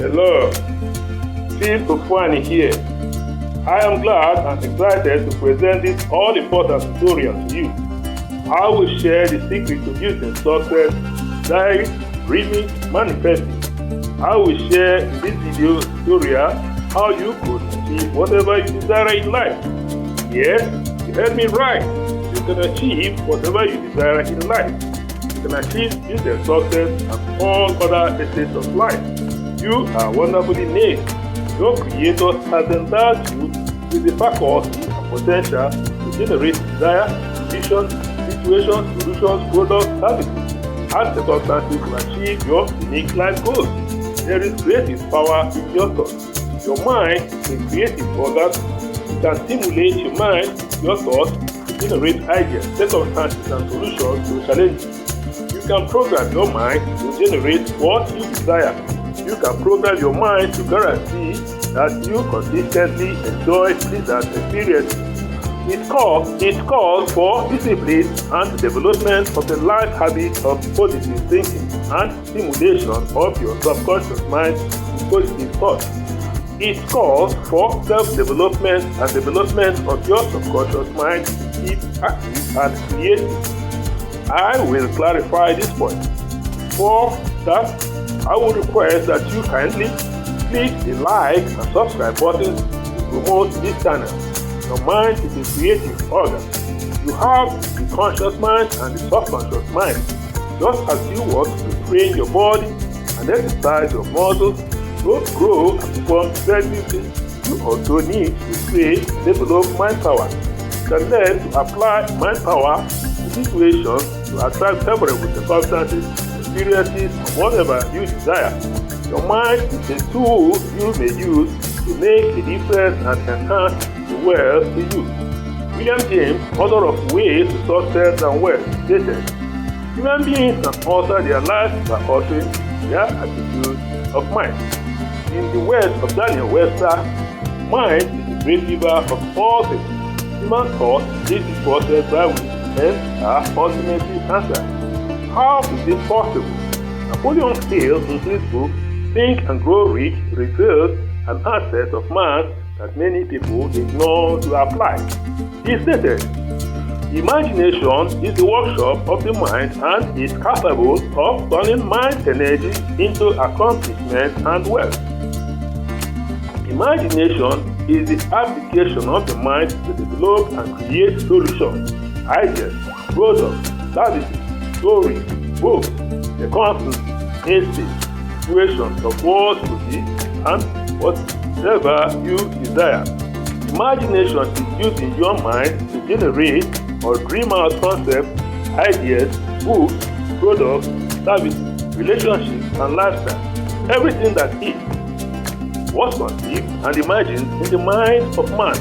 Hello, Steve Ofwani here. I am glad and excited to present this all-important tutorial to you. I will share the secret to building success, direct, dreaming, manifesting. I will share in this video tutorial how you could achieve whatever you desire in life. Yes, you heard me right. You can achieve whatever you desire in life. You can achieve business success and all other aspects of life. You are wonderfully made. Your Creator has endowed you with the faculty and potential to generate desire, vision, situations, solutions, products, services, and circumstances to achieve your unique life goals. There is creative power in your thoughts. Your mind is a creative organ. You can stimulate your mind, your thoughts, to generate ideas, circumstances, and solutions to challenges. You can program your mind to generate what you desire. You can program your mind to guarantee that you consistently enjoy pleasant experiences. It calls for discipline and development of the life habit of positive thinking and stimulation of your subconscious mind with positive thoughts. It calls for self-development and development of your subconscious mind to keep active and creative. I will clarify this point. For that, I would request that you kindly click the like and subscribe button to promote this channel. Your mind is a creative organ. You have the conscious mind and the subconscious mind. Just as you want to train your body and exercise your muscles, both grow and perform effectively, you also need to train and develop mind power. You can learn to apply mind power to situations to attract favorable circumstances, experiences, and whatever you desire. Your mind is a tool you may use to make a difference and enhance the world to you. William James, author of Ways to Success and Wealth, stated, "Human beings can alter their lives by altering their attitude of mind." In the words of Daniel Webster, mind is the great river of all things. Human thought is the process by which ends are ultimately answered. How is this possible? Napoleon Hill, in his book Think and Grow Rich, reveals an aspect of man that many people ignore to apply. He stated, "Imagination is the workshop of the mind and is capable of turning mind energy into accomplishment and wealth." Imagination is the application of the mind to develop and create solutions, ideas, products, services, stories, books, circumstances, instincts, situations of what to be, and whatever you desire. Imagination is using your mind to generate or dream out concepts, ideas, books, products, services, relationships, and lifestyle. Everything that is was conceived and imagined in the mind of man.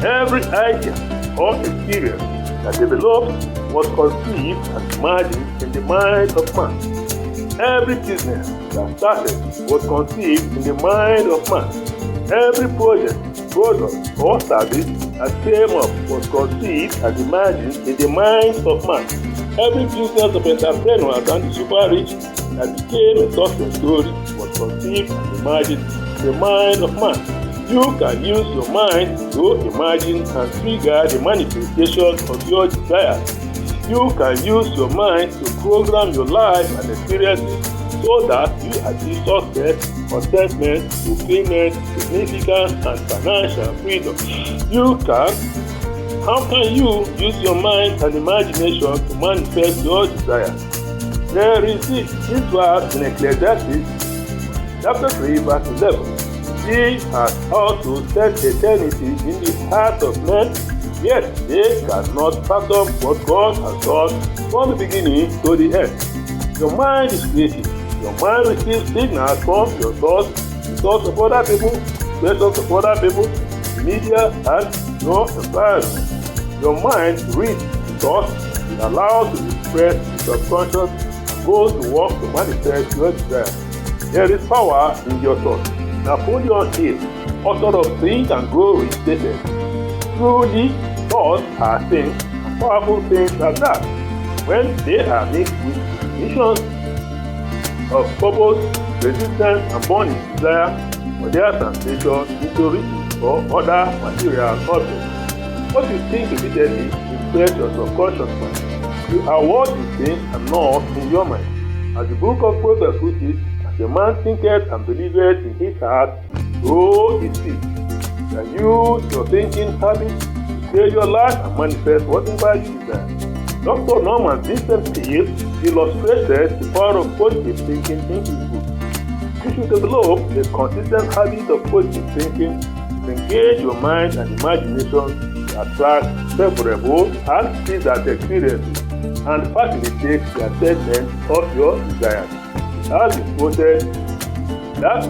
Every idea or experience that develops was conceived and imagined in the mind of man. Every business that started was conceived in the mind of man. Every project, product, or service that came up was conceived and imagined in the mind of man. Every business of entrepreneurs and the super rich that became a success story was conceived and imagined in the mind of man. You can use your mind to imagine and trigger the manifestation of your desires. You can use your mind to program your life and experiences so that you achieve success, contentment, fulfillment, significance, and financial freedom. How can you use your mind and imagination to manifest your desires? There is this verse in Ecclesiastes chapter 3 verse 11. He has also set eternity in the heart of men, yet they cannot fathom what God has done from the beginning to the end. Your mind is creative. Your mind receives signals from your thoughts, the thoughts of other people, expressions of other people, media, and your environment. Your mind reads the thoughts, it allows to express the subconscious, and goes to work to manifest your desire. There is power in your thoughts. Napoleon Hill, author of Think and Grow Rich, stated, "Truly, thoughts are things, and powerful things at that, when they are mixed with visions, of purpose, resistance, and burning desire for their translation into riches or other material objects. What you think repeatedly impresses your subconscious mind. You are what you think and not in your mind. As the book of Proverbs puts it, as a man thinketh and believeth in his heart, so is he. You can use your thinking habits to save your life and manifest whatever you desire. Dr. Norman Vincent Peale illustrated the power of positive thinking in his book. You should develop a consistent habit of positive thinking to engage your mind and imagination to attract favorable and pleasant experiences and facilitate the attainment of your desires. It has been quoted that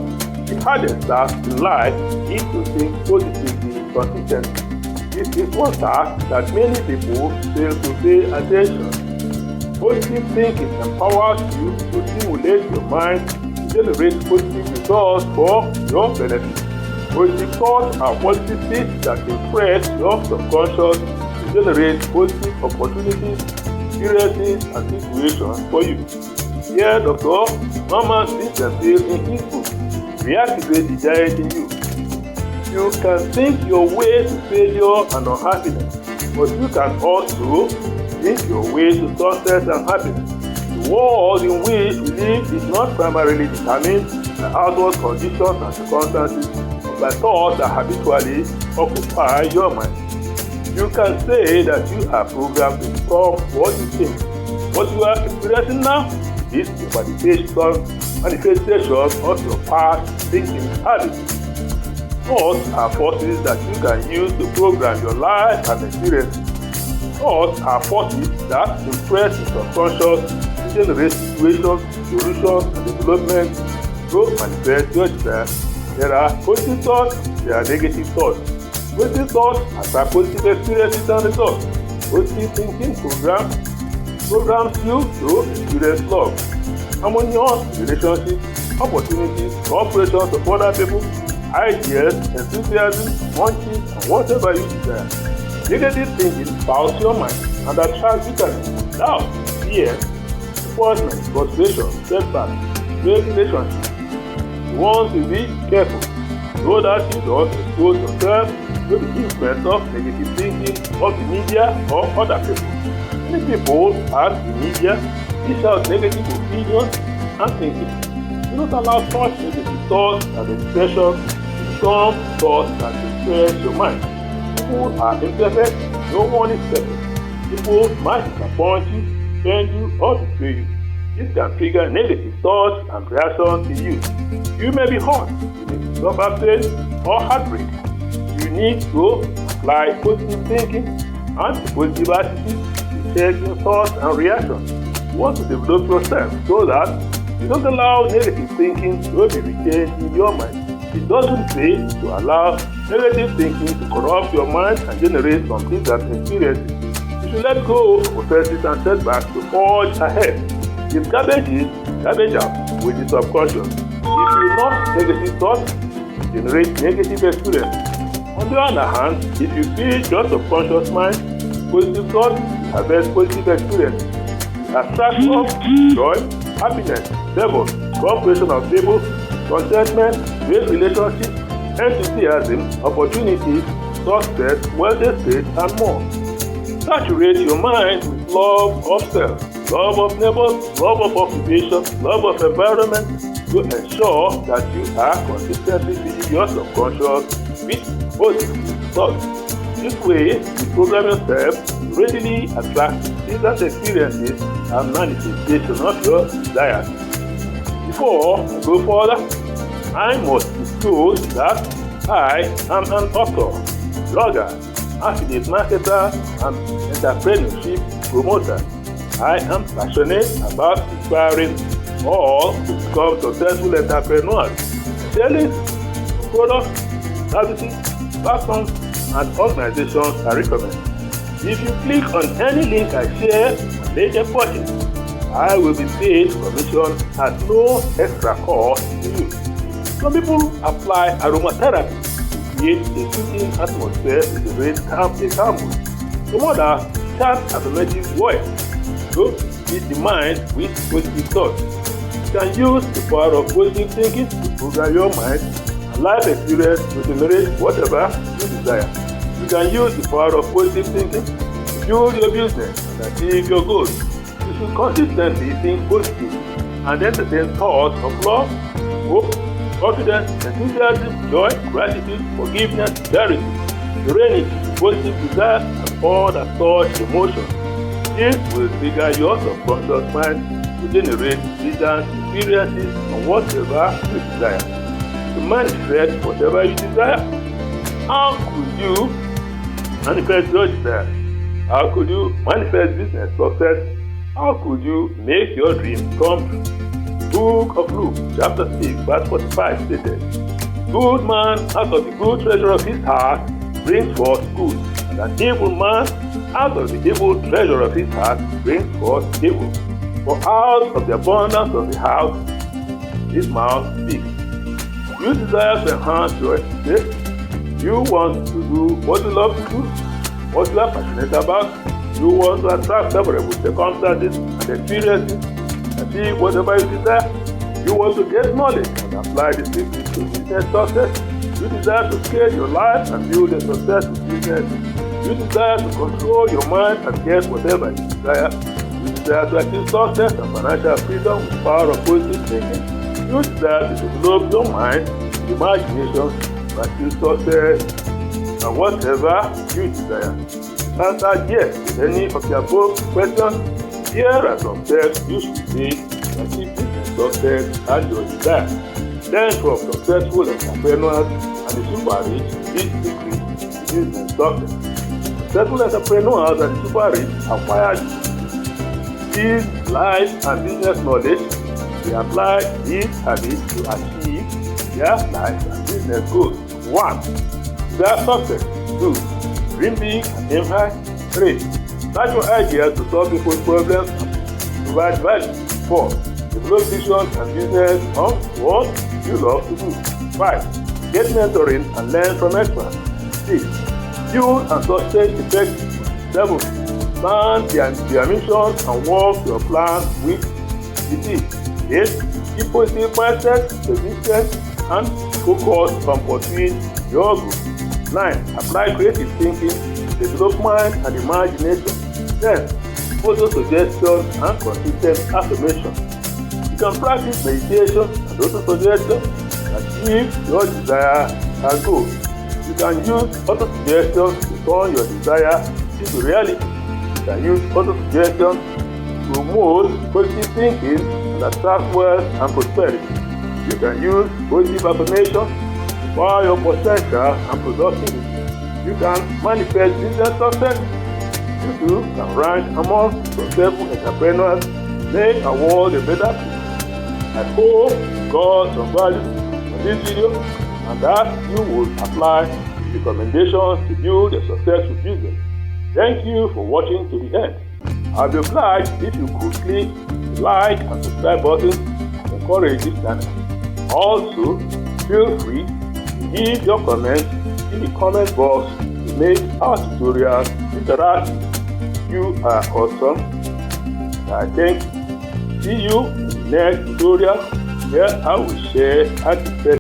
the hardest task in life is to think positively consistently. This is one task that many people fail to pay attention. Positive thinking empowers you to stimulate your mind to generate positive results for your benefit. Positive thoughts are positive seeds that impress your subconscious to generate positive opportunities, experiences, and situations for you. Here, Dr. Norman Vincent Peale in his book, Reactivate the Giant in You. You can think your way to failure and unhappiness, but you can also think your way to success and happiness. The world in which we live is not primarily determined by outward conditions and circumstances, but by thoughts that habitually occupy your mind. You can say that you are programmed to become what you think. What you are experiencing now is a manifestation of your past thinking habits. Thoughts are forces that you can use to program your life and experiences. Thoughts are forces that impress the subconscious to generate situations, solutions, and development to manifest your desires. There are positive thoughts, there are negative thoughts. Positive thoughts attract positive experiences and results. Positive thinking programs you to experience love, harmonious relationships, opportunities, cooperation of other people, ideas, enthusiasm, hunches, and whatever you desire. Negative thinking fouls your mind and attracts bitterness, doubt, fear, disappointment, frustration, setbacks, failed relationships. You want to be careful so that you don't expose yourself to the influence of negative thinking of the media or other people. Many people at the media dish out negative opinions and thinking. Do not allow such negative thoughts and impressions some thoughts that impress your mind. People are imperfect, no one is perfect. People might disappoint you, offend you, or betray you. This can trigger negative thoughts and reactions in you. You may be hurt, you may suffer pain or heartbreak. You need to apply positive thinking and positive attitude to check your thoughts and reactions. You want to develop yourself so that you don't allow negative thinking to be retained in your mind. It doesn't say to allow negative thinking to corrupt your mind and generate some pleasant experiences. You should let go of offenses and setbacks to forge ahead. If garbage in, garbage out with the subconscious. If you not negative thoughts, generate negative experiences. On the other hand, if you feed your subconscious mind positive thoughts, you harvest positive experiences. Attract love, joy, happiness, favor, cooperation of people, contentment, great relationships, enthusiasm, opportunities, success, wealthy state, and more. Saturate your mind with love of self, love of neighbors, love of occupation, love of environment to ensure that you are consistently feeding your subconscious with positive thoughts. This way, you program yourself to readily attract pleasant experiences and manifestation of your desires. Before I go further, I must disclose that I am an author, blogger, affiliate marketer, and entrepreneurship promoter. I am passionate about inspiring all to become successful entrepreneurs, selling products, services, platforms, and organizations I recommend. If you click on any link I share and make a purchase, I will be paid commission at no extra cost to you. Some people apply aromatherapy to create a soothing atmosphere to generate a calm mood. Some others chant affirmative voice to feed the mind with positive thoughts. You can use the power of positive thinking to program your mind and life experience to generate whatever you desire. You can use the power of positive thinking to build your business and achieve your goals. You should consistently think positive and entertain thoughts of love, hope, confidence, enthusiasm, joy, gratitude, forgiveness, charity, serenity, positive desires, and all that such emotions. This will trigger your subconscious mind to generate pleasant experiences on whatever you desire. To manifest whatever you desire, how could you manifest your desire? How could you manifest business success? How could you make your dreams come true? Book of Luke, chapter 6, verse 45 stated, "Good man out of the good treasure of his heart brings forth good, and an evil man out of the evil treasure of his heart brings forth evil. For out of the abundance of the house, his mouth speaks." You desire to enhance your estate. You want to do what you love to do, what you are passionate about. You want to attract favorable circumstances and experiences, achieve whatever you desire. You want to get knowledge and apply the secret to business success. You desire to scale your life and build a successful business. You desire to control your mind and get whatever you desire. You desire to achieve success and financial freedom with the power of positive thinking. You desire to develop your mind, imagination, to achieve success and whatever you desire. Answer yes to any of the above questions. Here are some steps you should take to achieve business success as your desire. Learn from successful entrepreneurs and the super rich this secret to business success. Successful entrepreneurs and the super rich acquire these life and business knowledge. They apply these habits to achieve their life and business goals. 1. Their success. 2. Dream big and aim high. 3. Start your ideas to solve people's problems and provide value. 4. Develop visions and business on what you love to do. 5. Get mentoring and learn from experts. 6. Build and sustain effectively. 7. Plan their missions and work your plan with ease. 8. Keep positive mindset, persistence, and focus on pursuing your goals. 9. Apply creative thinking, develop mind and imagination. 10. Photo suggestions and consistent affirmation. You can practice meditation and auto-suggestion to achieve your desire and goals. You can use auto-suggestions to turn your desire into reality. You can use auto-suggestions to promote positive thinking and attract wealth and prosperity. You can use positive affirmations to power your potential and productivity. You can manifest business success. You too can rank among successful entrepreneurs, make our world a better place. I hope you got some value from this video and that you will apply the recommendations to build a successful business. Thank you for watching to the end. I'll be obliged if you could click the like and subscribe button to encourage this channel. Also, feel free to give your comments in the comment box to make our tutorials interactive. You are awesome. I thank you. See you in the next tutorial where I will share how to